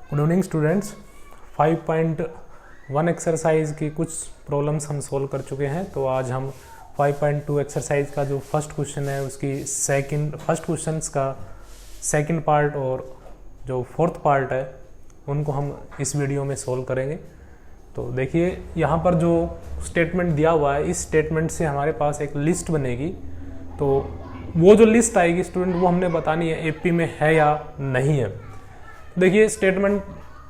Good evening students. 5.1 exercise की कुछ problems हम सोल्व कर चुके हैं। तो आज हम 5.2 एक्सरसाइज का जो फर्स्ट क्वेश्चन है उसकी फर्स्ट क्वेश्चंस का सेकंड पार्ट और जो फोर्थ पार्ट है उनको हम इस वीडियो में सोल्व करेंगे। तो देखिए यहाँ पर जो स्टेटमेंट दिया हुआ है, इस स्टेटमेंट से हमारे पास एक लिस्ट बनेगी। तो वो जो लिस्ट आएगी स्टूडेंट, वो हमने बतानी है एपी में है या नहीं है। देखिए स्टेटमेंट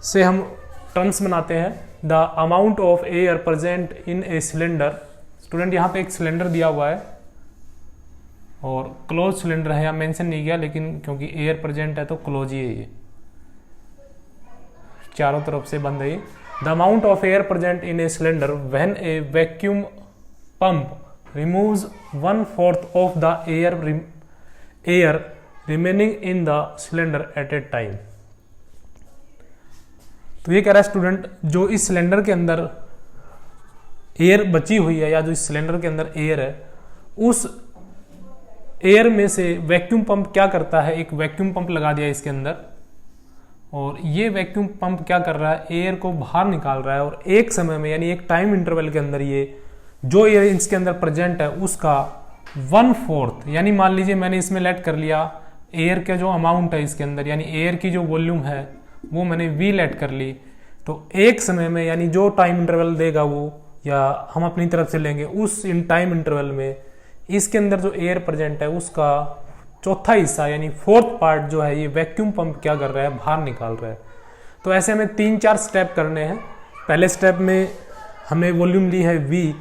से हम टर्म्स बनाते हैं। The amount of air present in a cylinder. Student यहाँ पे एक सिलेंडर दिया हुआ है और क्लोज सिलेंडर है, यहाँ मेंशन नहीं किया, लेकिन क्योंकि एयर प्रेजेंट है तो क्लोज ही है, ये चारों तरफ से बंद है। The amount of air present in a cylinder when A vacuum pump removes 1/4 of the air remaining in the cylinder eight A time. तो ये कह रहा है स्टूडेंट, जो इस सिलेंडर के अंदर एयर बची हुई है या जो इस सिलेंडर के अंदर एयर है, उस एयर में से वैक्यूम पंप क्या करता है। एक वैक्यूम पंप लगा दिया इसके अंदर और ये वैक्यूम पंप क्या कर रहा है, एयर को बाहर निकाल रहा है। और एक समय में यानी एक टाइम इंटरवल के अंदर ये जो एयर इसके अंदर प्रेजेंट है उसका 1/4 यानी मान लीजिए मैंने इसमें लेट कर लिया एयर का जो अमाउंट है इसके अंदर, यानी एयर की जो वॉल्यूम है वो मैंने वी लेट कर ली। तो एक समय में यानी जो टाइम इंटरवल देगा वो, या हम अपनी तरफ से लेंगे उस इन टाइम इंटरवल में इसके अंदर जो एयर प्रेजेंट है उसका चौथा हिस्सा यानी फोर्थ पार्ट जो है ये वैक्यूम पंप क्या कर रहा है, बाहर निकाल रहा है। तो ऐसे हमें 3-4 स्टेप करने हैं। पहले स्टेप में हमने वॉल्यूम ली है वी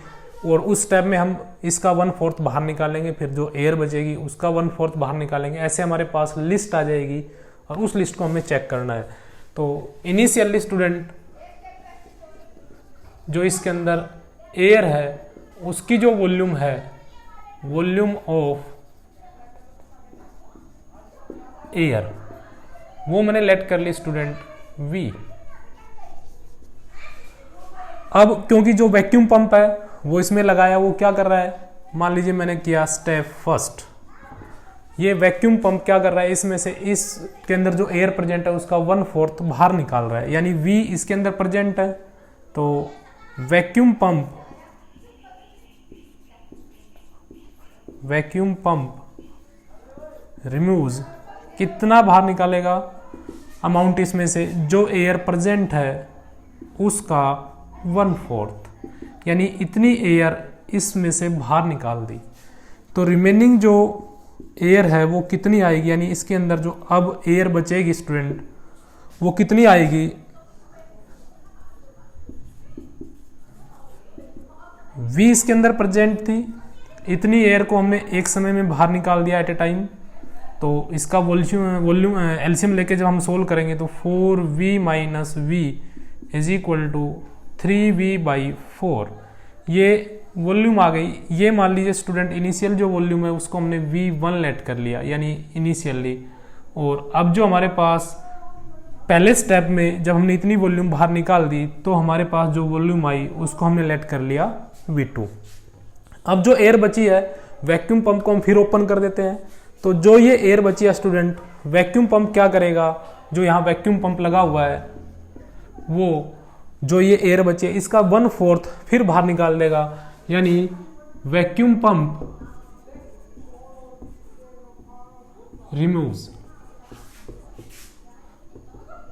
और उस स्टेप में हम इसका 1/4 बाहर निकालेंगे, फिर जो एयर बचेगी उसका 1/4 बाहर निकालेंगे। ऐसे हमारे पास लिस्ट आ जाएगी और उस लिस्ट को हमें चेक करना है। तो इनिशियली स्टूडेंट जो इसके अंदर एयर है उसकी जो वॉल्यूम है, वॉल्यूम ऑफ एयर, वो मैंने लेट कर ली स्टूडेंट V। अब क्योंकि जो वैक्यूम पंप है वो इसमें लगाया, वो क्या कर रहा है, मान लीजिए मैंने किया स्टेप फर्स्ट, ये वैक्यूम पंप क्या कर रहा है, इसमें से इसके अंदर जो एयर प्रेजेंट है उसका 1/4 बाहर निकाल रहा है, यानी V इसके अंदर प्रेजेंट है। तो वैक्यूम पंप रिमूव्स कितना बाहर निकालेगा, अमाउंट इसमें से जो एयर प्रेजेंट है उसका 1/4 यानी इतनी एयर इसमें से बाहर निकाल दी। तो रिमेनिंग जो एयर है वो कितनी आएगी, यानी इसके अंदर जो अब एयर बचेगी स्टूडेंट वो कितनी आएगी, V इसके अंदर प्रेजेंट थी, इतनी एयर को हमने एक समय में बाहर निकाल दिया एट ए टाइम। तो इसका वॉल्यूम एलसीएम लेके जब हम सोल्व करेंगे तो 4V - V = 3V/4 ये वॉल्यूम आ गई। ये मान लीजिए स्टूडेंट इनिशियल जो वॉल्यूम है उसको हमने V1 लेट कर लिया यानी इनिशियली। और अब जो हमारे पास पहले स्टेप में जब हमने इतनी वॉल्यूम बाहर निकाल दी तो हमारे पास जो वॉल्यूम आई उसको हमने लेट कर लिया V2। अब जो एयर बची है वैक्यूम पंप को हम फिर ओपन कर देते हैं। तो जो ये एयर बची है स्टूडेंट, वैक्यूम पंप क्या करेगा, जो यहाँ वैक्यूम पंप लगा हुआ है वो जो ये एयर बची है इसका 1/4 फिर बाहर निकाल देगा, यानी वैक्यूम पंप रिमूव्स,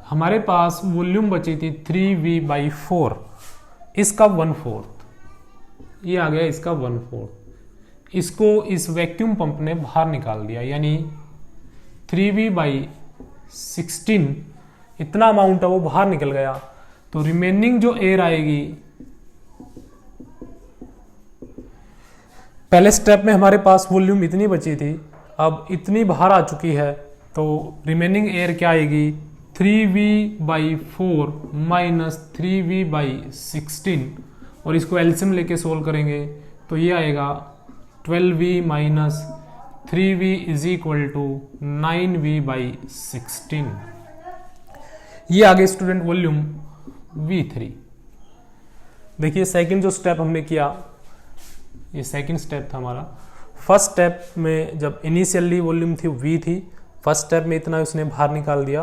हमारे पास वॉल्यूम बची थी 3V/4, इसका 1/4 ये आ गया, इसका 1/4 इसको इस वैक्यूम पंप ने बाहर निकाल दिया, यानी 3V/16 इतना अमाउंट है वो बाहर निकल गया। तो रिमेनिंग जो एयर आएगी, पहले स्टेप में हमारे पास वॉल्यूम इतनी बची थी, अब इतनी बाहर आ चुकी है। तो रिमेनिंग एयर क्या आएगी, 3V/4 - 3V/16 और इसको एलसीएम लेके सोल्व करेंगे तो ये आएगा 12V - 3V = 9V/16। ये आ गए स्टूडेंट वॉल्यूम V3। देखिए सेकंड जो स्टेप हमने किया, ये सेकंड स्टेप था हमारा। फर्स्ट स्टेप में जब इनिशियली वॉल्यूम थी V थी, फर्स्ट स्टेप में इतना उसने बाहर निकाल दिया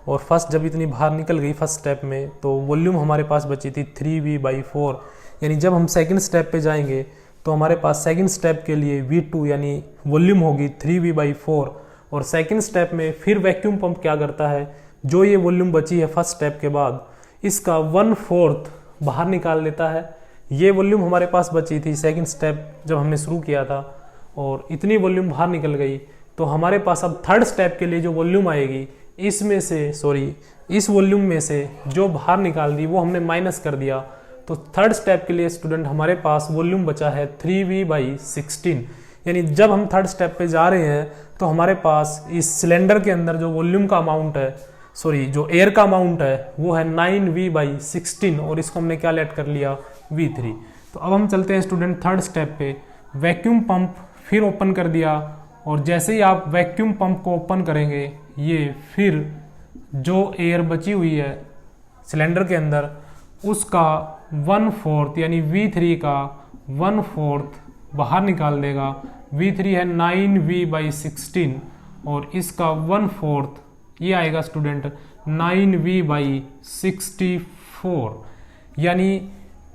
और फर्स्ट जब इतनी बाहर निकल गई फर्स्ट स्टेप में, तो वॉल्यूम हमारे पास बची थी 3v/4। यानी जब हम सेकंड स्टेप पे जाएंगे तो हमारे पास सेकंड स्टेप के लिए v2 यानी वॉल्यूम होगी 3v/4। और सेकंड स्टेप में फिर वैक्यूम पंप क्या करता है, जो ये वॉल्यूम बची है फर्स्ट स्टेप के बाद, इसका 1/4 बाहर निकाल लेता है। ये वॉल्यूम हमारे पास बची थी सेकंड स्टेप जब हमने शुरू किया था, और इतनी वॉल्यूम बाहर निकल गई, तो हमारे पास अब थर्ड स्टेप के लिए जो वॉल्यूम आएगी, इसमें से इस वॉल्यूम में से जो बाहर निकाल दी वो हमने माइनस कर दिया। तो थर्ड स्टेप के लिए स्टूडेंट हमारे पास वॉल्यूम बचा है 3v/16। यानी जब हम थर्ड स्टेप पे जा रहे हैं तो हमारे पास इस सिलेंडर के अंदर जो वॉल्यूम का अमाउंट है, जो एयर का अमाउंट है, वो है 9v/16, और इसको हमने क्या लेट कर लिया, v3। तो अब हम चलते हैं स्टूडेंट थर्ड स्टेप पे। वैक्यूम पंप फिर ओपन कर दिया, और जैसे ही आप वैक्यूम पंप को ओपन करेंगे, ये फिर जो एयर बची हुई है सिलेंडर के अंदर, उसका 1/4 यानी v3 का 1/4 बाहर निकाल देगा। v3 है 9v/16, और इसका 1/4 ये आएगा स्टूडेंट 9v/64। यानी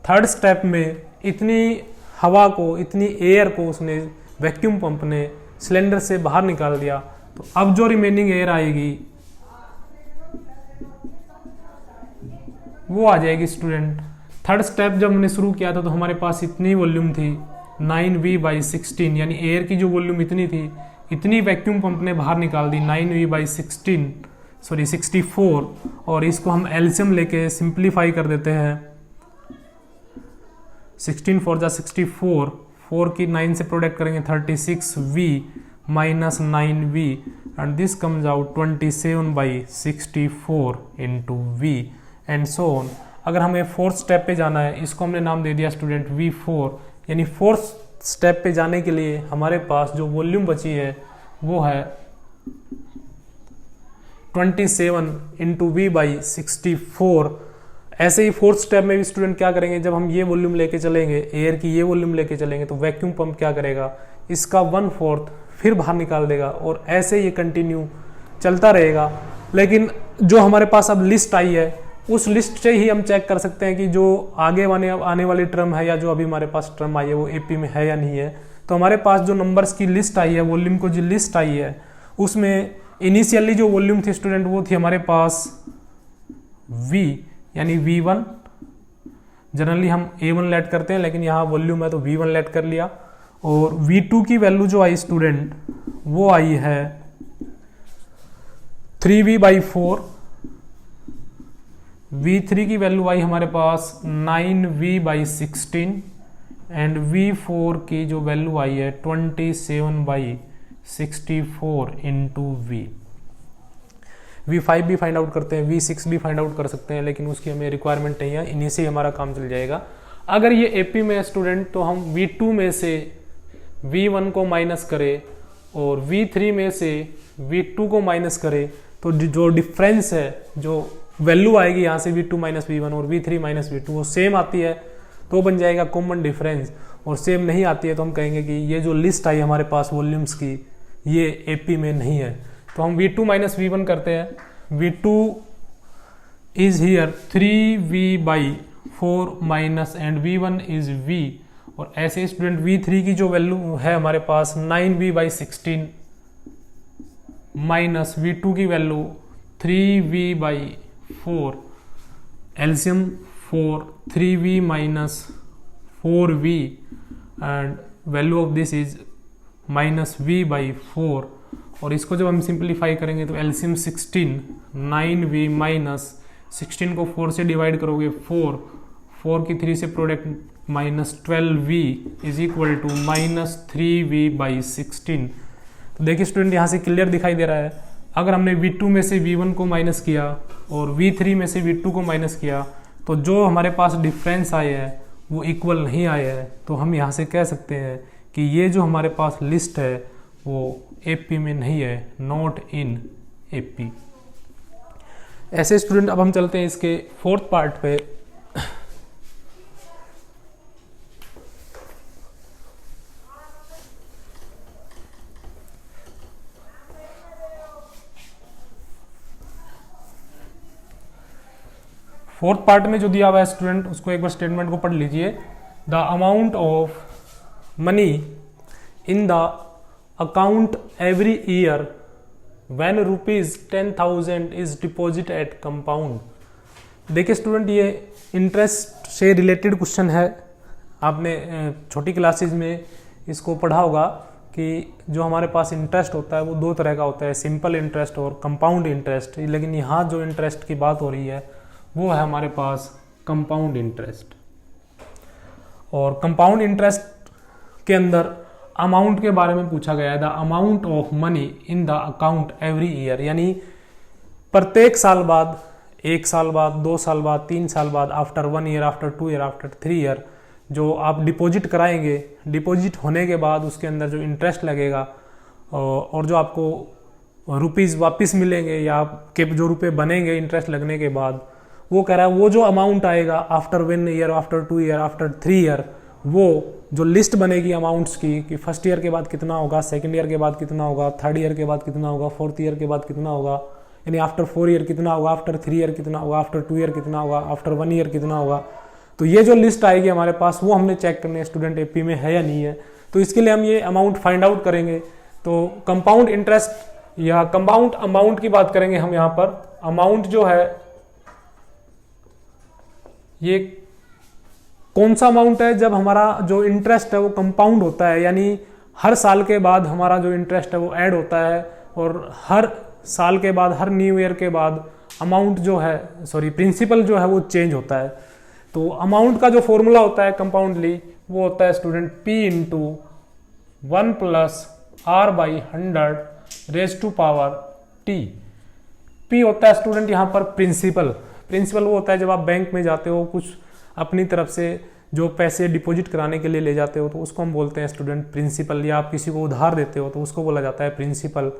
थर्ड स्टेप में इतनी हवा को, इतनी एयर को उसने, वैक्यूम पंप ने सिलेंडर से बाहर निकाल दिया। तो अब जो रिमेनिंग एयर आएगी वो आ जाएगी स्टूडेंट। थर्ड स्टेप जब हमने शुरू किया था तो हमारे पास इतनी वॉल्यूम थी 9v/16, यानी एयर की जो वॉल्यूम इतनी थी, इतनी वैक्यूम पंप ने बाहर निकाल दी 64। और इसको हम एलसीएम लेके सिंप्लीफाई कर देते हैं। 16 4 जा 64, 4 की 9 से प्रोडक्ट करेंगे 36v - 9v, and this comes out 27/64 into v and so on. अगर हमें फोर्थ स्टेप पे जाना है, इसको हमने नाम दे दिया स्टूडेंट v4। यानी फोर्थ स्टेप पे जाने के लिए हमारे पास जो वॉल्यूम बची है वो है 27 इंटू v/64। ऐसे ही फोर्थ स्टेप में भी स्टूडेंट क्या करेंगे, जब हम ये वॉल्यूम लेके चलेंगे, एयर की ये वॉल्यूम लेके चलेंगे, तो वैक्यूम पंप क्या करेगा, इसका 1/4 फिर बाहर निकाल देगा, और ऐसे ये कंटिन्यू चलता रहेगा। लेकिन जो हमारे पास अब लिस्ट आई है, उस लिस्ट से ही हम चेक कर सकते हैं कि जो आगे आने वाली टर्म है, या जो अभी हमारे पास टर्म आई है, वो एपी में है या नहीं है। तो हमारे पास जो नंबर्स की लिस्ट आई है, वॉल्यूम को जो लिस्ट आई है, उसमें इनिशियली जो वॉल्यूम थी स्टूडेंट, वो थी हमारे पास v यानी v1। जनरली हम a1 लेट करते हैं, लेकिन यहाँ वॉल्यूम है तो v1 लेट कर लिया। और v2 की वैल्यू जो आई स्टूडेंट, वो आई है 3v/4। v3 की वैल्यू आई हमारे पास 9v/16, एंड v4 की जो वैल्यू आई है 27/64 इंटू v। v5 भी फाइंड आउट करते हैं, v6 भी फाइंड आउट कर सकते हैं, लेकिन उसकी हमें रिक्वायरमेंट नहीं है, इन्हीं से हमारा काम चल जाएगा। अगर ये एपी में है स्टूडेंट, तो हम v2 में से v1 को माइनस करें और v3 में से v2 को माइनस करें, तो जो डिफरेंस है, जो वैल्यू आएगी यहाँ से v2 - v1 और v3 - v2, वो सेम आती है तो बन जाएगा कॉमन डिफरेंस, और सेम नहीं आती है तो हम कहेंगे कि ये जो लिस्ट आई हमारे पास वॉल्यूम्स की, ये एपी में नहीं है। तो हम v2 - v1 करते हैं। v2 is here 3v/4 minus, and v1 is v। और ऐसे स्टूडेंट v3 की जो वैल्यू है हमारे पास 9v/16 माइनस v2 की value 3v/4, LCM 4, 3v - 4v, and value of this is -v/4। और इसको जब हम सिंप्लीफाई करेंगे तो एलसीएम 16, 9v - 16 को 4 से डिवाइड करोगे 4, 4 की 3 से product -12v is equal to -3v/16। तो देखिए स्टूडेंट, यहाँ से क्लियर दिखाई दे रहा है, अगर हमने v2 में से v1 को माइनस किया और v3 में से v2 को माइनस किया, तो जो हमारे पास डिफरेंस आए हैं वो इक्वल नहीं आए हैं। तो हम यहाँ से कह सकते हैं कि ये जो हमारे पास लिस्ट है वो एपी में नहीं है, नॉट इन एपी। ऐसे स्टूडेंट अब हम चलते हैं इसके फोर्थ पार्ट पे। फोर्थ पार्ट में जो दिया हुआ है स्टूडेंट, उसको एक बार स्टेटमेंट को पढ़ लीजिए। The amount of money in the account every year when ₹10,000 is deposit eight compound. देखिए स्टूडेंट, ये इंटरेस्ट से रिलेटेड क्वेश्चन है। आपने छोटी क्लासेज में इसको पढ़ा होगा कि जो हमारे पास इंटरेस्ट होता है वो दो तरह का होता है, सिंपल इंटरेस्ट और कंपाउंड इंटरेस्ट। लेकिन यहाँ जो इंटरेस्ट की बात हो रही है वो है हमारे पास कंपाउंड इंटरेस्ट। और कंपाउंड इंटरेस्ट के अंदर अमाउंट के बारे में पूछा गया है, the amount of money in the account every year, यानी प्रत्येक साल बाद, 1 साल बाद, 2 साल बाद, 3 साल बाद, after 1 year, after 2 year, after 3 year, जो आप डिपॉजिट कराएंगे, डिपॉजिट होने के बाद उसके अंदर जो इंटरेस्ट लगेगा और जो आपको रुपीज़ वापस मिलेंगे या आपके जो रुपए बनेंगे इंटरेस्ट लगने के बाद, वो कह रहा है वो जो अमाउंट आएगा after 1 year, after 2 year, after 3 year, वो जो लिस्ट बनेगी अमाउंट्स की कि फर्स्ट ईयर के बाद कितना होगा, सेकंड ईयर के बाद कितना होगा, थर्ड ईयर के बाद कितना होगा, फोर्थ ईयर के बाद कितना होगा, यानी आफ्टर 4 ईयर कितना होगा, आफ्टर 3 ईयर कितना होगा, आफ्टर 2 ईयर कितना होगा, आफ्टर 1 ईयर कितना होगा। तो ये जो लिस्ट आएगी हमारे पास वो हमने चेक करनी है स्टूडेंट एपी में है या नहीं है। तो इसके लिए हम ये अमाउंट फाइंड आउट करेंगे। तो कंपाउंड इंटरेस्ट या कंपाउंड अमाउंट की बात करेंगे हम। यहाँ पर अमाउंट जो है ये कौन सा अमाउंट है, जब हमारा जो इंटरेस्ट है वो कंपाउंड होता है, यानी हर साल के बाद हमारा जो इंटरेस्ट है वो ऐड होता है और हर साल के बाद, हर न्यू ईयर के बाद अमाउंट जो है, प्रिंसिपल जो है वो चेंज होता है। तो अमाउंट का जो फॉर्मूला होता है कंपाउंडली वो होता है student P into 1 plus R/100 raise to power T। P होता है स्टूडेंट यहाँ पर प्रिंसिपल वो होता है जब आप बैंक में जाते हो, कुछ अपनी तरफ से जो पैसे डिपॉजिट कराने के लिए ले जाते हो तो उसको हम बोलते हैं स्टूडेंट प्रिंसिपल, या आप किसी को उधार देते हो तो उसको बोला जाता है प्रिंसिपल।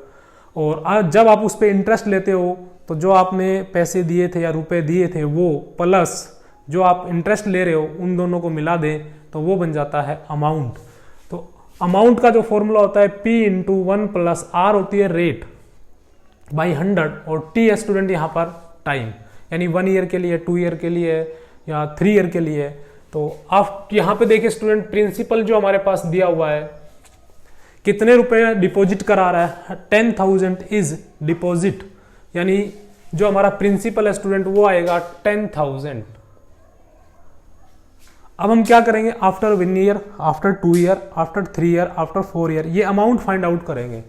और जब आप उस पर इंटरेस्ट लेते हो तो जो आपने पैसे दिए थे या रुपए दिए थे वो प्लस जो आप इंटरेस्ट ले रहे हो उन दोनों को मिला दें तो वो बन जाता है अमाउंट। तो अमाउंट का जो फॉर्मूला होता है P इंटू 1 प्लस R होती है रेट बाई 100 और T है स्टूडेंट यहाँ पर टाइम, यानी 1 ईयर के लिए, 2 ईयर के लिए या 3 ईयर के लिए। तो आप यहाँ पे देखिए स्टूडेंट, प्रिंसिपल जो हमारे पास दिया हुआ है कितने रुपए डिपॉजिट करा रहा है, 10,000 इज डिपॉजिट, यानी जो हमारा प्रिंसिपल है स्टूडेंट वो आएगा 10,000। अब हम क्या करेंगे, after 1 year, after 2 year, after 3 year, after 4 year ये अमाउंट फाइंड आउट करेंगे।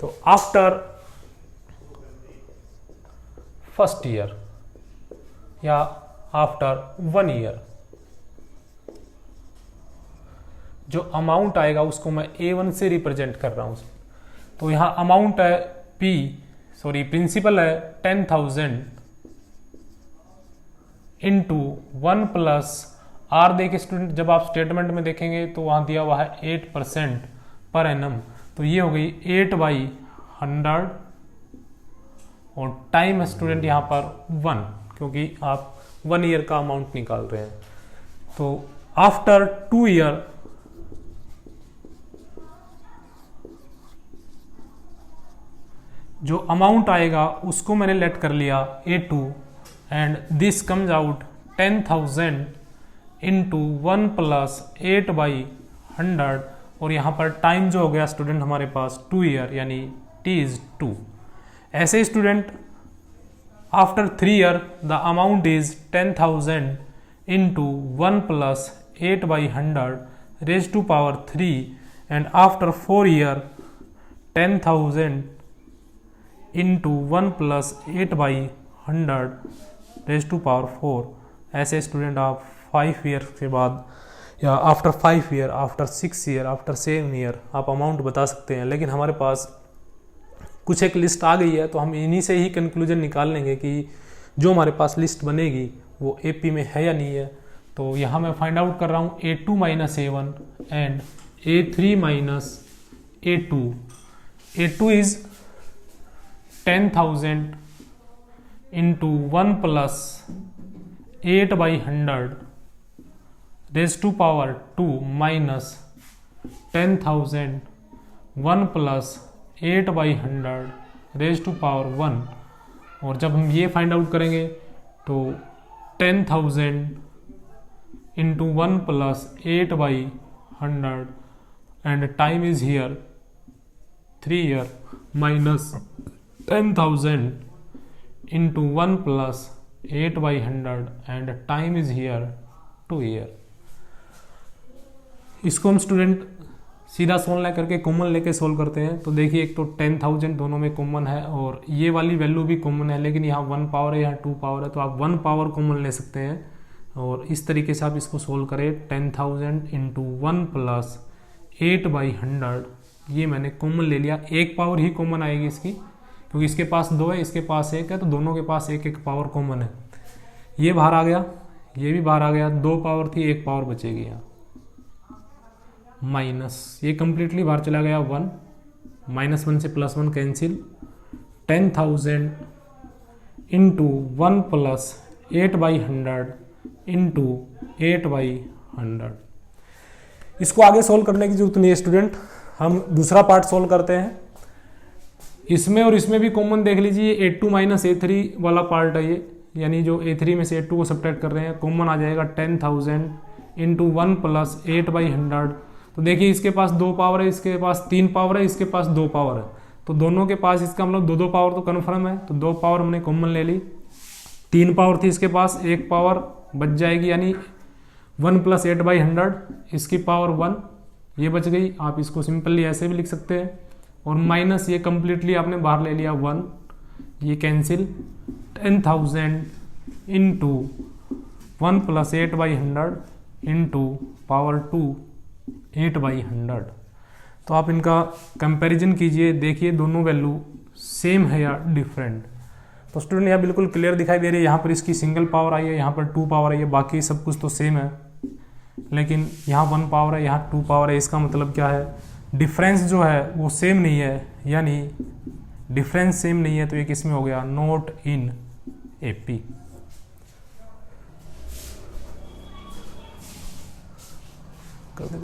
तो आफ्टर फर्स्ट ईयर या आफ्टर 1 ईयर जो अमाउंट आएगा उसको मैं A1 से रिप्रेजेंट कर रहा हूं। तो यहां अमाउंट है प्रिंसिपल है 10,000 इंटू 1 प्लस R। देखिए स्टूडेंट, जब आप स्टेटमेंट में देखेंगे तो वहां दिया हुआ है 8% पर एनम, तो ये हो गई 8/100 और टाइम है स्टूडेंट यहाँ पर 1, क्योंकि आप 1 ईयर का अमाउंट निकाल रहे हैं। तो आफ्टर 2 ईयर जो अमाउंट आएगा उसको मैंने लेट कर लिया A2 and this comes out 10,000 into 1 plus 8/100 और यहाँ पर टाइम जो हो गया स्टूडेंट हमारे पास 2 ईयर, यानी T इज 2। ऐसे student after 3 year the amount is 10,000 into 1 plus 8/100 raise to power 3 and after 4 year 10,000 into 1 plus 8/100 raise to power 4। ऐसे स्टूडेंट आप 5 ईयर के बाद या after 5 year, after 6 year, after 7 year आप अमाउंट बता सकते हैं। लेकिन हमारे पास कुछ एक लिस्ट आ गई है तो हम इन्हीं से ही कंक्लूजन निकाल लेंगे कि जो हमारे पास लिस्ट बनेगी वो AP में है या नहीं है। तो यहाँ मैं फाइंड आउट कर रहा हूँ A2 minus A1 and A3 minus A2। A2 is 10,000 into 1 plus 8/100 raise to power 2 minus 10,000 1 plus 8/100 raise to power 1। और जब हम ये फाइंड आउट करेंगे तो 10,000 into 1 plus 8/100 and time is here 3 year minus 10,000 into 1 plus 8/100 and time is here 2 year। इसको हम student सीधा solve करके कॉमन लेके सोल्व करते हैं। तो देखिए एक तो 10,000 दोनों में कॉमन है और ये वाली वैल्यू भी कॉमन है, लेकिन यहाँ 1 पावर है, यहाँ 2 पावर है, तो आप 1 पावर कॉमन ले सकते हैं और इस तरीके से आप इसको सोल्व करें। 10,000 इंटू 1 प्लस 8/100 ये मैंने कॉमन ले लिया। एक पावर ही कॉमन आएगी इसकी, क्योंकि इसके पास 2 है, इसके पास 1 है, तो दोनों के पास एक एक पावर कॉमन है। ये बाहर आ गया, ये भी बाहर आ गया, 2 पावर थी, 1 पावर बचेगी यहाँ, माइनस ये कंप्लीटली बाहर चला गया 1, -1 से +1 कैंसिल। 10,000 into 1 plus 8/100 into 8/100। इसको आगे सोल्व करने की जरूरत नहीं है स्टूडेंट, हम दूसरा पार्ट सोल्व करते हैं। इसमें और इसमें भी कॉमन देख लीजिए, A2 माइनस A3 वाला पार्ट है ये, यानी जो A3 में से A2 को सब्ट्रैक्ट कर रहे हैं, कॉमन आ जाएगा 10,000 इंटू 1 प्लस 8/100। तो देखिए इसके पास 2 पावर है, इसके पास 3 पावर है, इसके पास 2 पावर है, तो दोनों के पास इसका मतलब 2 पावर तो कन्फर्म है, तो 2 पावर हमने कॉमन ले ली। 3 पावर थी इसके पास, 1 पावर बच जाएगी, यानी 1 प्लस 8/100 इसकी पावर 1 ये बच गई। आप इसको सिंपली ऐसे भी लिख सकते हैं, और माइनस ये कंप्लीटली आपने बाहर ले लिया 1, ये cancel. 10,000 into 1 plus 8/100 into power 2 8/100। तो आप इनका कंपैरिजन कीजिए, देखिए दोनों वैल्यू सेम है या डिफरेंट। तो स्टूडेंट यहाँ बिल्कुल क्लियर दिखाई दे रही है, यहाँ पर इसकी सिंगल पावर आई है, यहाँ पर 2 पावर आई है, बाकी सब कुछ तो सेम है, लेकिन यहाँ 1 पावर है, यहाँ 2 पावर है। इसका मतलब क्या है, डिफरेंस जो है वो सेम नहीं है, यानी डिफरेंस सेम नहीं है, तो ये किस में हो गया, नॉट इन एपी।